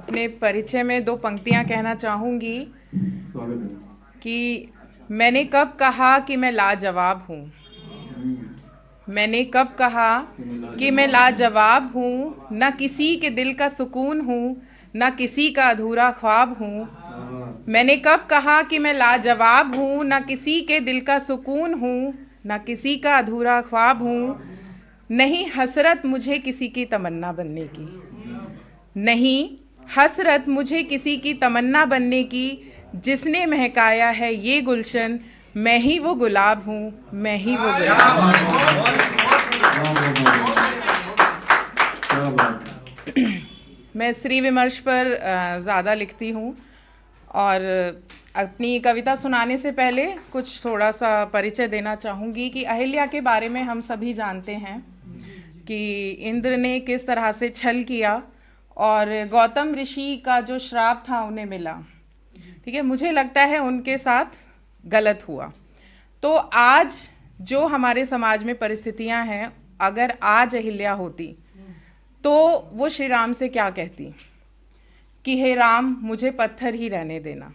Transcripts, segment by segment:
अपने परिचय में दो पंक्तियां कहना चाहूँगी स्वागत है। कि मैंने कब कहा कि मैं लाजवाब हूँ। मैंने कब कहा कि मैं लाजवाब हूँ, न किसी के दिल का सुकून हूँ, न किसी का अधूरा ख्वाब हूँ। मैंने कब कहा कि मैं लाजवाब हूँ, न किसी के दिल का सुकून हूँ, न किसी का अधूरा ख्वाब हूँ। नहीं हसरत मुझे किसी की तमन्ना बनने की, नहीं हसरत मुझे किसी की तमन्ना बनने की। जिसने महकाया है ये गुलशन, मैं ही वो गुलाब हूँ, मैं ही वो गुलाब हूँ। क्या बात है। मैं स्त्री विमर्श पर ज़्यादा लिखती हूँ और अपनी कविता सुनाने से पहले कुछ थोड़ा सा परिचय देना चाहूँगी कि अहिल्या के बारे में हम सभी जानते हैं कि इंद्र ने किस तरह से छल किया और गौतम ऋषि का जो श्राप था उन्हें मिला। ठीक है, मुझे लगता है उनके साथ गलत हुआ। तो आज जो हमारे समाज में परिस्थितियां हैं, अगर आज अहिल्या होती तो वो श्री राम से क्या कहती कि हे राम मुझे पत्थर ही रहने देना,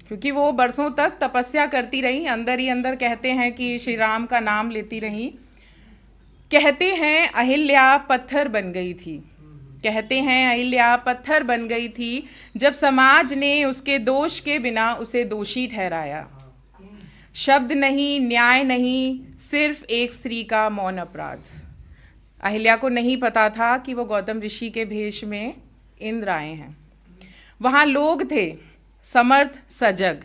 क्योंकि वो बरसों तक तपस्या करती रही, अंदर ही अंदर कहते हैं कि श्री राम का नाम लेती रही। कहते हैं अहिल्या पत्थर बन गई थी, कहते हैं अहिल्या पत्थर बन गई थी जब समाज ने उसके दोष के बिना उसे दोषी ठहराया। शब्द नहीं, न्याय नहीं, सिर्फ एक स्त्री का मौन अपराध। अहिल्या को नहीं पता था कि वो गौतम ऋषि के भेष में इंद्र आए हैं। वहाँ लोग थे समर्थ सजग,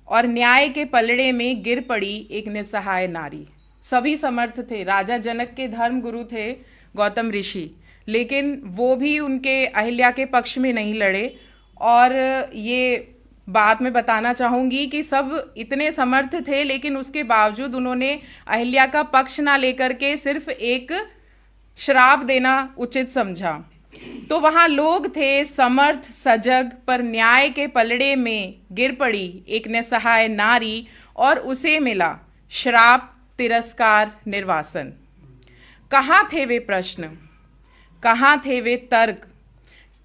और न्याय के पलड़े में गिर पड़ी एक निसहाय नारी। सभी समर्थ थे, राजा जनक के धर्म गुरु थे गौतम ऋषि, लेकिन वो भी उनके अहिल्या के पक्ष में नहीं लड़े। और ये बात मैं बताना चाहूँगी कि सब इतने समर्थ थे, लेकिन उसके बावजूद उन्होंने अहिल्या का पक्ष ना लेकर के सिर्फ एक श्राप देना उचित समझा। तो वहाँ लोग थे समर्थ सजग, पर न्याय के पलड़े में गिर पड़ी एक निसहाय नारी, और उसे मिला श्राप, तिरस्कार, निर्वासन। कहाँ थे वे प्रश्न, कहाँ थे वे तर्क?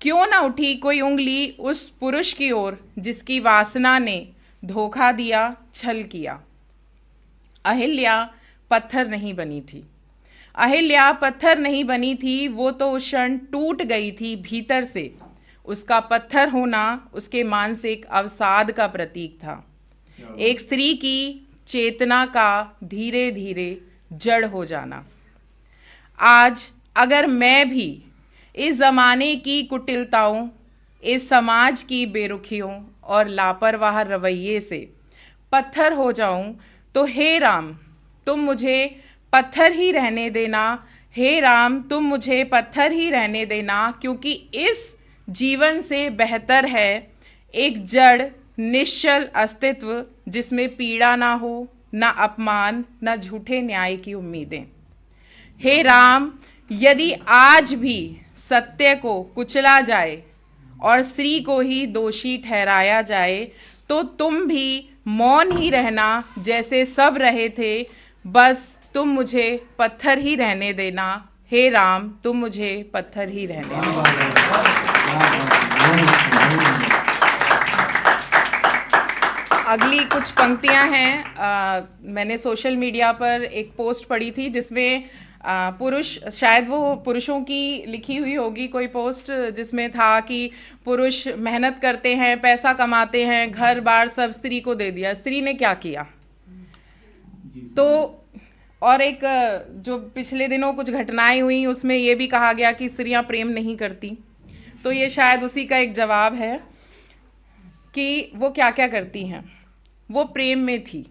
क्यों न उठी कोई उंगली उस पुरुष की ओर जिसकी वासना ने धोखा दिया, छल किया? अहिल्या पत्थर नहीं बनी थी, अहिल्या पत्थर नहीं बनी थी, वो तो उस क्षण टूट गई थी भीतर से। उसका पत्थर होना उसके मानसिक अवसाद का प्रतीक था, एक स्त्री की चेतना का धीरे धीरे जड़ हो जाना। आज अगर मैं भी इस ज़माने की कुटिलताओं, इस समाज की बेरुखियों और लापरवाह रवैये से पत्थर हो जाऊं, तो हे राम तुम मुझे पत्थर ही रहने देना, हे राम तुम मुझे पत्थर ही रहने देना। क्योंकि इस जीवन से बेहतर है एक जड़ निश्चल अस्तित्व जिसमें पीड़ा ना हो, ना अपमान, ना झूठे न्याय की उम्मीदें। हे राम, यदि आज भी सत्य को कुचला जाए और स्त्री को ही दोषी ठहराया जाए, तो तुम भी मौन ही रहना जैसे सब रहे थे। बस तुम मुझे पत्थर ही रहने देना, हे राम तुम मुझे पत्थर ही रहने देना। अगली कुछ पंक्तियां हैं, मैंने सोशल मीडिया पर एक पोस्ट पढ़ी थी जिसमें पुरुष, शायद वो पुरुषों की लिखी हुई होगी कोई पोस्ट, जिसमें था कि पुरुष मेहनत करते हैं, पैसा कमाते हैं, घर बार सब स्त्री को दे दिया। स्त्री ने क्या किया? तो और एक जो पिछले दिनों कुछ घटनाएं हुई उसमें ये भी कहा गया कि स्त्रियां प्रेम नहीं करती। तो ये शायद उसी का एक जवाब है कि वो क्या क्या करती हैं। वो प्रेम में थी,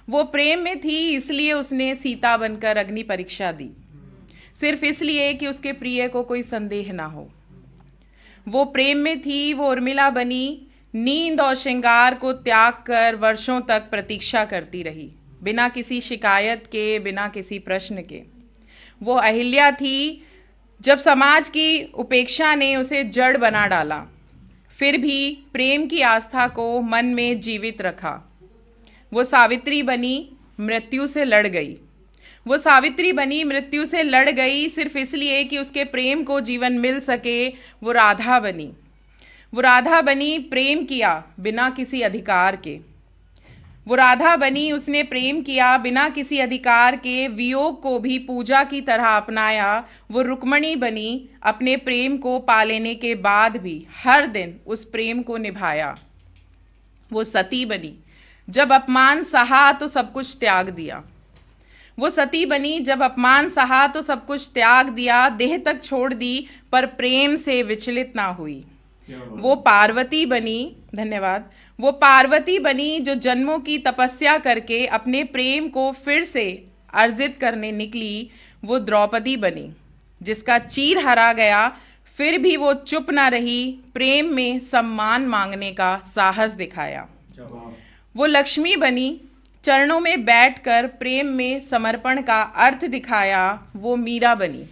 वो प्रेम में थी, इसलिए उसने सीता बनकर अग्नि परीक्षा दी, सिर्फ इसलिए कि उसके प्रिय को कोई संदेह ना हो। वो प्रेम में थी, वो उर्मिला बनी, नींद और श्रृंगार को त्याग कर वर्षों तक प्रतीक्षा करती रही, बिना किसी शिकायत के, बिना किसी प्रश्न के। वो अहिल्या थी, जब समाज की उपेक्षा ने उसे जड़ बना डाला, फिर भी प्रेम की आस्था को मन में जीवित रखा। वो सावित्री बनी, मृत्यु से लड़ गई। वो सावित्री बनी, मृत्यु से लड़ गई सिर्फ इसलिए कि उसके प्रेम को जीवन मिल सके। वो राधा बनी, वो राधा बनी, प्रेम किया बिना किसी अधिकार के। वो राधा बनी, उसने प्रेम किया बिना किसी अधिकार के, वियोग को भी पूजा की तरह अपनाया। वो रुक्मणी बनी, अपने प्रेम को पा लेने के बाद भी हर दिन उस प्रेम को निभाया। वो सती बनी, जब अपमान सहा तो सब कुछ त्याग दिया। वो सती बनी, जब अपमान सहा तो सब कुछ त्याग दिया, देह तक छोड़ दी पर प्रेम से विचलित ना हुई। वो पार्वती बनी, धन्यवाद, वो पार्वती बनी जो जन्मों की तपस्या करके अपने प्रेम को फिर से अर्जित करने निकली। वो द्रौपदी बनी, जिसका चीर हरा गया फिर भी वो चुप ना रही, प्रेम में सम्मान मांगने का साहस दिखाया। वो लक्ष्मी बनी, चरणों में बैठकर प्रेम में समर्पण का अर्थ दिखाया। वो मीरा बनी,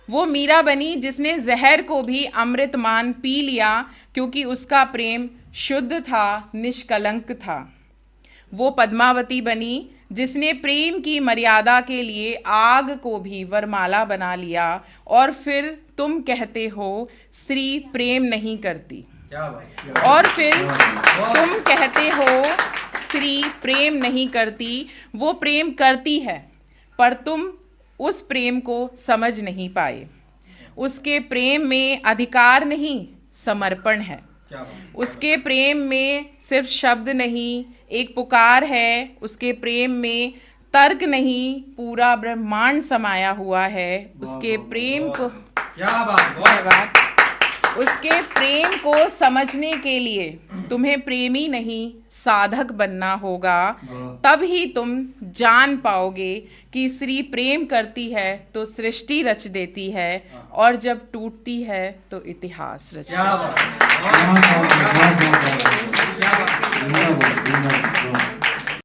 वो मीरा बनी जिसने जहर को भी अमृत मान पी लिया, क्योंकि उसका प्रेम शुद्ध था, निष्कलंक था। वो पद्मावती बनी, जिसने प्रेम की मर्यादा के लिए आग को भी वरमाला बना लिया। और फिर तुम कहते हो स्त्री प्रेम नहीं करती, और फिर तुम कहते हो स्त्री प्रेम नहीं करती। वो प्रेम करती है, पर तुम उस प्रेम को समझ नहीं पाए। उसके प्रेम में अधिकार नहीं, समर्पण है। उसके प्रेम में सिर्फ शब्द नहीं, एक पुकार है। उसके प्रेम में तर्क नहीं, पूरा ब्रह्मांड समाया हुआ है। उसके प्रेम को धन्यवाद। उसके प्रेम को समझने के लिए तुम्हें प्रेमी नहीं, साधक बनना होगा। तब ही तुम जान पाओगे कि स्त्री प्रेम करती है तो सृष्टि रच देती है, और जब टूटती है तो इतिहास रच देती है।